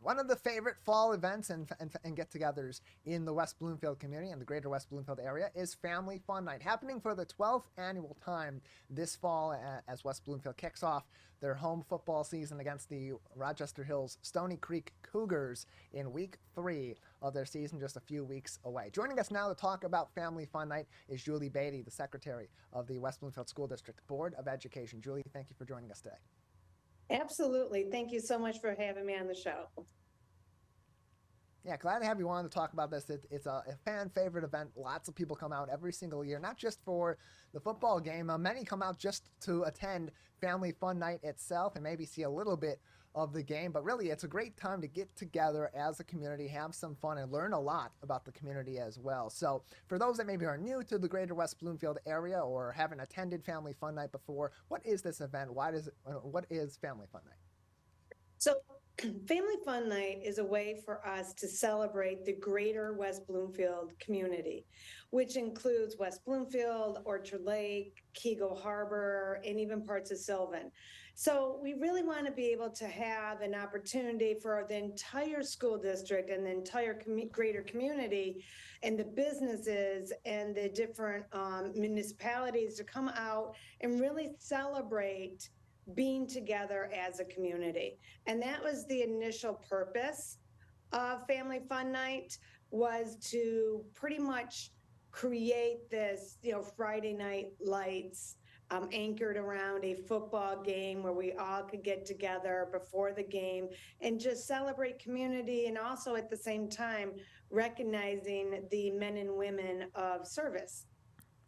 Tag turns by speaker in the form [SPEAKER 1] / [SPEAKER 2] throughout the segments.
[SPEAKER 1] One of the favorite fall events and get-togethers in the West Bloomfield community and the greater West Bloomfield area is Family Fun Night, happening for the 12th annual time this fall as West Bloomfield kicks off their home football season against the Rochester Hills Stony Creek Cougars in week 3 of their season, just a few weeks away. Joining us now to talk about Family Fun Night is Julie Beaty, the secretary of the West Bloomfield School District Board of Education. Julie, thank you for joining us today.
[SPEAKER 2] Absolutely. Thank you so much for having me on the show.
[SPEAKER 1] Yeah, glad to have you on to talk about this. It's a fan favorite event. Lots of people come out every single year, not just for the football game. Many come out just to attend Family Fun Night itself and maybe see a little bit of the game. But really, it's a great time to get together as a community, have some fun, and learn a lot about the community as well. So for those that maybe are new to the greater West Bloomfield area or haven't attended Family Fun Night before, what is this event? What is Family Fun Night?
[SPEAKER 2] So Family Fun Night is a way for us to celebrate the greater West Bloomfield community, which includes West Bloomfield, Orchard Lake, Keego Harbor, and even parts of Sylvan. So we really want to be able to have an opportunity for the entire school district and the entire greater community and the businesses and the different municipalities to come out and really celebrate being together as a community. And that was the initial purpose of Family Fun Night, was to pretty much create this, Friday night lights anchored around a football game where we all could get together before the game and just celebrate community, and also at the same time recognizing the men and women of service.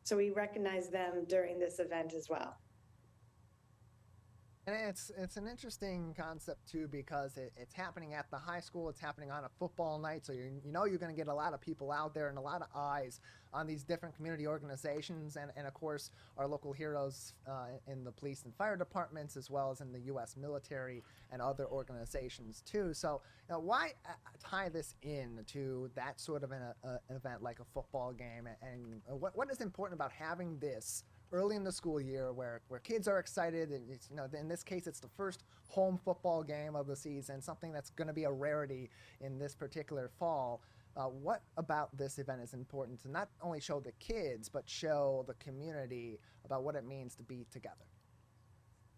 [SPEAKER 2] So we recognize them during this event as well.
[SPEAKER 1] And it's an interesting concept too, because it's happening at the high school. It's happening on a football night, so you're going to get a lot of people out there and a lot of eyes on these different community organizations, and of course our local heroes in the police and fire departments, as well as in the U.S. military and other organizations too. So why tie this in to that sort of an event like a football game, and what is important about having this early in the school year where kids are excited? And it's, in this case, it's the first home football game of the season, something that's going to be a rarity in this particular fall. What about this event is important to not only show the kids, but show the community about what it means to be together?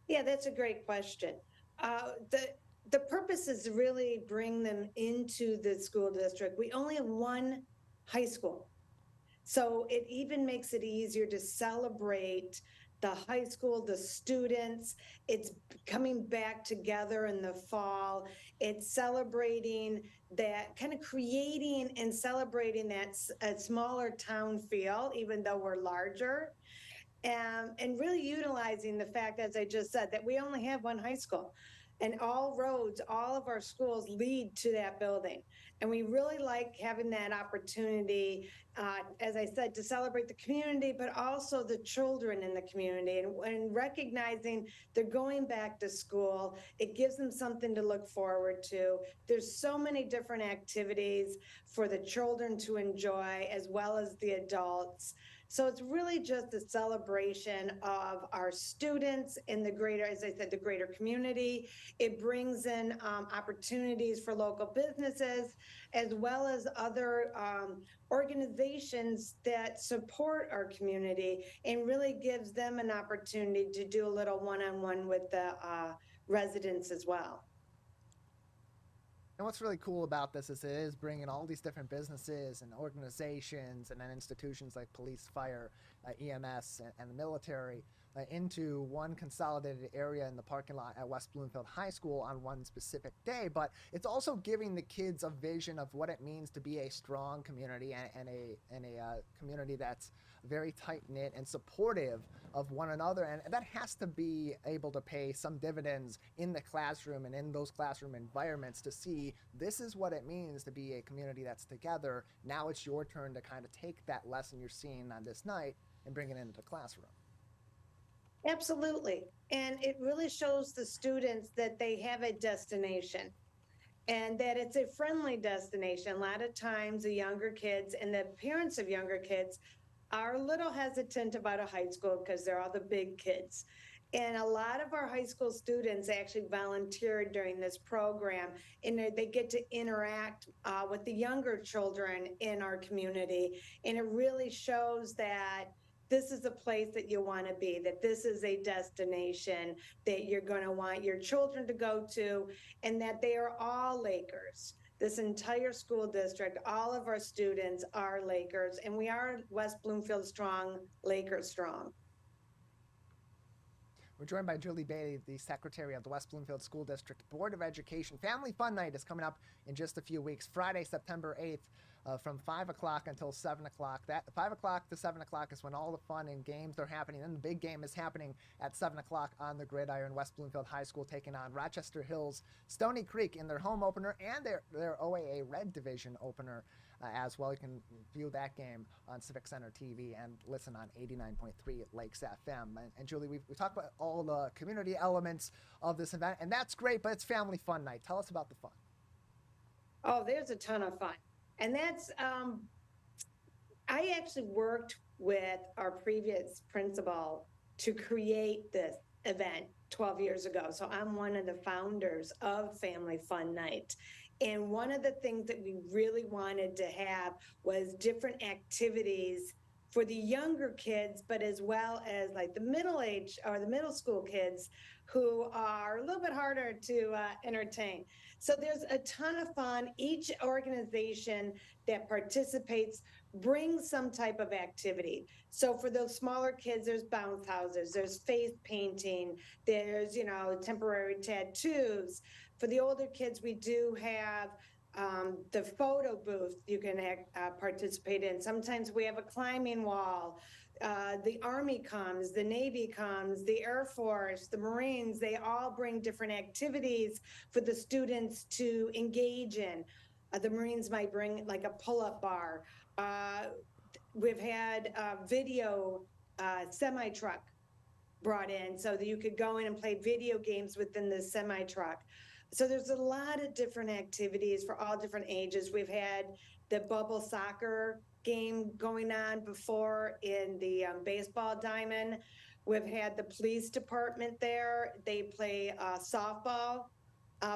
[SPEAKER 2] Yeah, that's a great question. The purpose is to really bring them into the school district. We only have one high school, so it even makes it easier to celebrate the high school, the students. It's coming back together in the fall. It's celebrating that, kind of creating and celebrating that a smaller town feel, even though we're larger. And really utilizing the fact, as I just said, that we only have one high school. And all roads, all of our schools lead to that building. And we really like having that opportunity, as I said, to celebrate the community, but also the children in the community, and recognizing they're going back to school. It gives them something to look forward to. There's so many different activities for the children to enjoy, as well as the adults. So it's really just a celebration of our students in the greater, as I said, the greater community. It brings in opportunities for local businesses, as well as other organizations that support our community, and really gives them an opportunity to do a little one-on-one with the residents as well.
[SPEAKER 1] And what's really cool about this is it is bringing all these different businesses and organizations and then institutions like police, fire, EMS, and the military into one consolidated area in the parking lot at West Bloomfield High School on one specific day. But it's also giving the kids a vision of what it means to be a strong community and a community that's very tight-knit and supportive of one another. And that has to be able to pay some dividends in the classroom and in those classroom environments to see this is what it means to be a community that's together. Now it's your turn to kind of take that lesson you're seeing on this night and bring it into the classroom.
[SPEAKER 2] Absolutely. And it really shows the students that they have a destination, and that it's a friendly destination. A lot of times the younger kids and the parents of younger kids are a little hesitant about a high school because they're all the big kids. And a lot of our high school students actually volunteered during this program, and they get to interact with the younger children in our community. And it really shows that this is a place that you want to be, that this is a destination that you're going to want your children to go to, and that they are all Lakers. This entire school district, all of our students are Lakers, and we are West Bloomfield strong, Lakers strong.
[SPEAKER 1] We're joined by Julie Beaty, the Secretary of the West Bloomfield School District Board of Education. Family Fun Night is coming up in just a few weeks, Friday, September 8th, from 5 o'clock until 7 o'clock. That 5 o'clock to 7 o'clock is when all the fun and games are happening. Then the big game is happening at 7 o'clock on the gridiron. West Bloomfield High School taking on Rochester Hills Stony Creek in their home opener and their OAA Red Division opener as well. You can view that game on Civic Center TV and listen on 89.3 Lakes FM. And Julie, we talked about all the community elements of this event, and that's great, but it's Family Fun Night. Tell us about the fun.
[SPEAKER 2] Oh, there's a ton of fun. And that's, I actually worked with our previous principal to create this event 12 years ago. So I'm one of the founders of Family Fun Night. And one of the things that we really wanted to have was different activities for the younger kids, but as well as like the middle age or the middle school kids who are a little bit harder to entertain. So there's a ton of fun. Each organization that participates brings some type of activity. So for those smaller kids, there's bounce houses, there's face painting, there's, temporary tattoos. For the older kids, we do have the photo booth you can participate in. Sometimes we have a climbing wall. The Army comes, the Navy comes, the Air Force, the Marines, they all bring different activities for the students to engage in. The Marines might bring like a pull-up bar. We've had a video semi-truck brought in so that you could go in and play video games within the semi-truck. So there's a lot of different activities for all different ages. We've had the bubble soccer game going on before in the baseball diamond. We've had the police department there. They play softball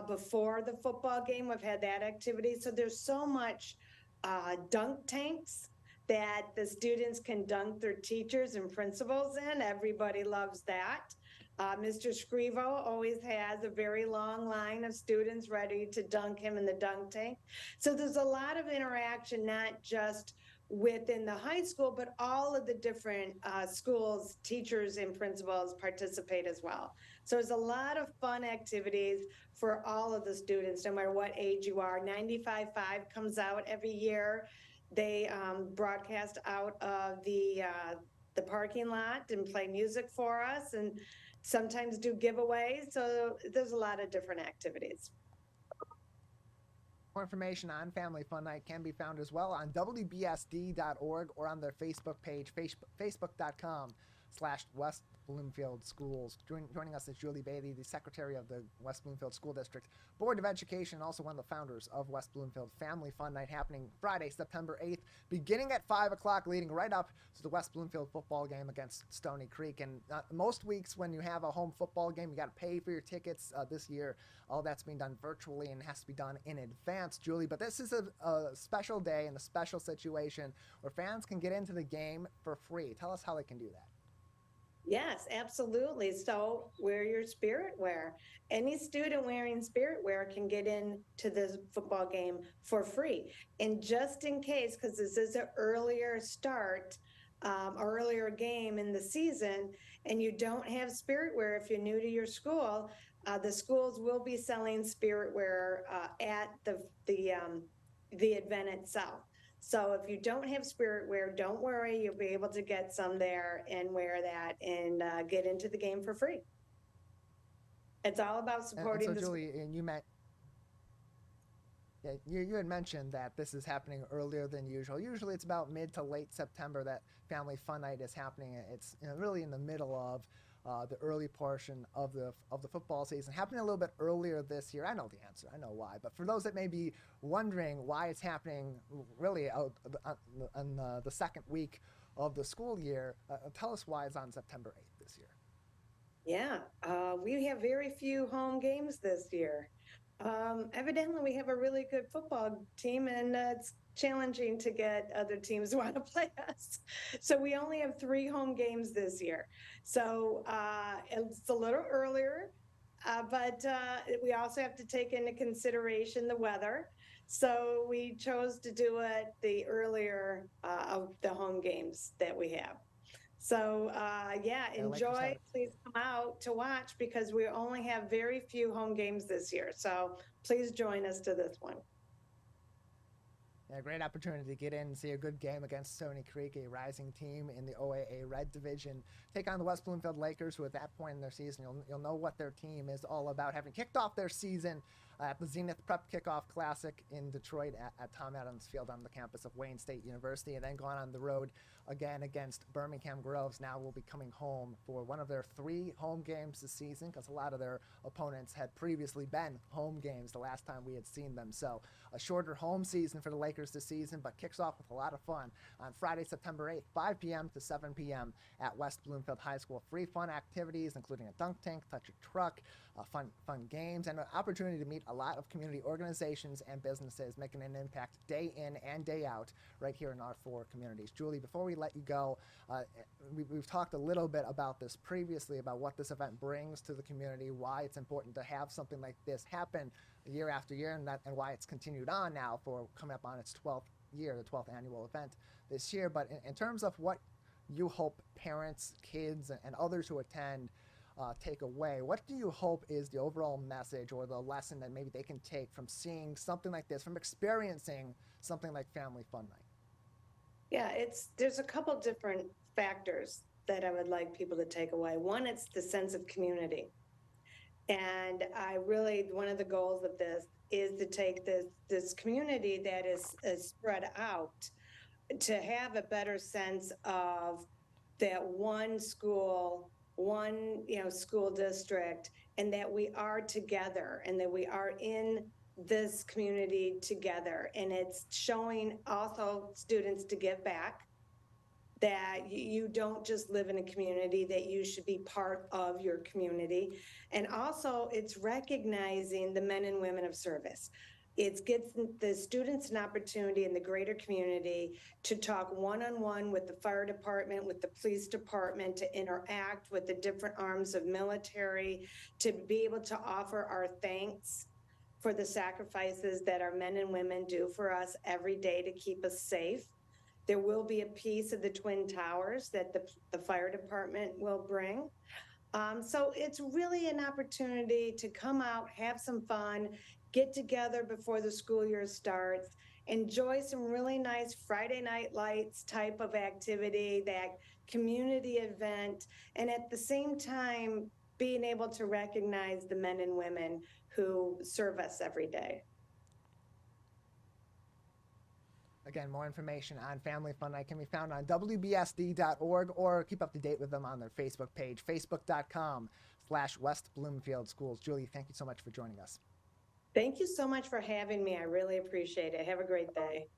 [SPEAKER 2] before the football game. We've had that activity. So there's so much dunk tanks that the students can dunk their teachers and principals in. Everybody loves that. Mr. Scrivo always has a very long line of students ready to dunk him in the dunk tank. So there's a lot of interaction, not just within the high school, but all of the different schools, teachers and principals participate as well. So there's a lot of fun activities for all of the students, no matter what age you are. 95.5 comes out every year. They broadcast out of the parking lot and play music for us, and sometimes do giveaways. So there's a lot of different activities.
[SPEAKER 1] More information on Family Fun Night can be found as well on WBSD.org or on their Facebook page, facebook.com/West Bloomfield Schools. Joining us is Julie Beaty, the Secretary of the West Bloomfield School District Board of Education, also one of the founders of West Bloomfield Family Fun Night, happening Friday, September 8th, beginning at 5 o'clock, leading right up to the West Bloomfield football game against Stony Creek. And most weeks when you have a home football game, you got to pay for your tickets. This year, all that's being done virtually and has to be done in advance, Julie. But this is a special day and a special situation where fans can get into the game for free. Tell us how they can do that.
[SPEAKER 2] Yes, absolutely. So wear your spirit wear. Any student wearing spirit wear can get into the football game for free. And just in case, because this is an earlier start, earlier game in the season, and you don't have spirit wear if you're new to your school, the schools will be selling spirit wear at the event itself. So if you don't have spirit wear, don't worry, you'll be able to get some there and wear that and get into the game for free. It's all about supporting
[SPEAKER 1] and so Julie, and you had mentioned that this is happening earlier than usual. Usually it's about mid to late September that Family Fun Night is happening. It's really in the middle of the early portion of the football season, happening a little bit earlier this year. I know the answer, I know why, but for those that may be wondering why it's happening really on the second week of the school year, tell us why it's on September 8th this year.
[SPEAKER 2] Yeah, we have very few home games this year. Evidently, we have a really good football team, and it's challenging to get other teams to want to play us. So we only have 3 home games this year. So it's a little earlier, but we also have to take into consideration the weather. So we chose to do it the earlier of the home games that we have. So yeah,
[SPEAKER 1] The Lakers
[SPEAKER 2] enjoy.
[SPEAKER 1] have
[SPEAKER 2] Please come out to watch because we only have very few home games this year. So please join us to this one.
[SPEAKER 1] a great opportunity to get in and see a good game against Stony Creek, a rising team in the OAA Red Division. Take on the West Bloomfield Lakers, who at that point in their season, you'll know what their team is all about. Having kicked off their season at the Zenith Prep Kickoff Classic in Detroit at Tom Adams Field on the campus of Wayne State University, and then gone on the road again against Birmingham Groves. Now will be coming home for one of their 3 home games this season, because a lot of their opponents had previously been home games the last time we had seen them. So a shorter home season for the Lakers this season, but kicks off with a lot of fun on Friday, September 8th, 5 p.m. to 7 p.m. at West Bloomfield High School. Free fun activities, including a dunk tank, touch a truck, fun games, and an opportunity to meet a lot of community organizations and businesses making an impact day in and day out right here in our 4 communities. Julie, before we let you go, we've talked a little bit about this previously, about what this event brings to the community, why it's important to have something like this happen year after year, and why it's continued on now for coming up on its 12th year, the 12th annual event this year. But in terms of what you hope parents, kids, and others who attend take away, what do you hope is the overall message or the lesson that maybe they can take from seeing something like this, from experiencing something like Family Fun Night?
[SPEAKER 2] Yeah, there's a couple different factors that I would like people to take away. One, it's the sense of community. And I really, one of the goals of this is to take this community that is spread out to have a better sense of that one school, one school district, and that we are together and that we are in this community together. And it's showing also students to give back, that you don't just live in a community, that you should be part of your community. And also it's recognizing the men and women of service. It gives the students an opportunity in the greater community to talk one-on-one with the fire department, with the police department, to interact with the different arms of military, to be able to offer our thanks for the sacrifices that our men and women do for us every day to keep us safe. There will be a piece of the Twin Towers that the fire department will bring. So it's really an opportunity to come out, have some fun, get together before the school year starts, enjoy some really nice Friday Night Lights type of activity, that community event, and at the same time, being able to recognize the men and women who serve us every day.
[SPEAKER 1] Again, more information on Family Fun Night can be found on WBSD.org, or keep up to date with them on their Facebook page, facebook.com/West Bloomfield Schools. Julie, thank you so much for joining us.
[SPEAKER 2] Thank you so much for having me. I really appreciate it. Have a great day.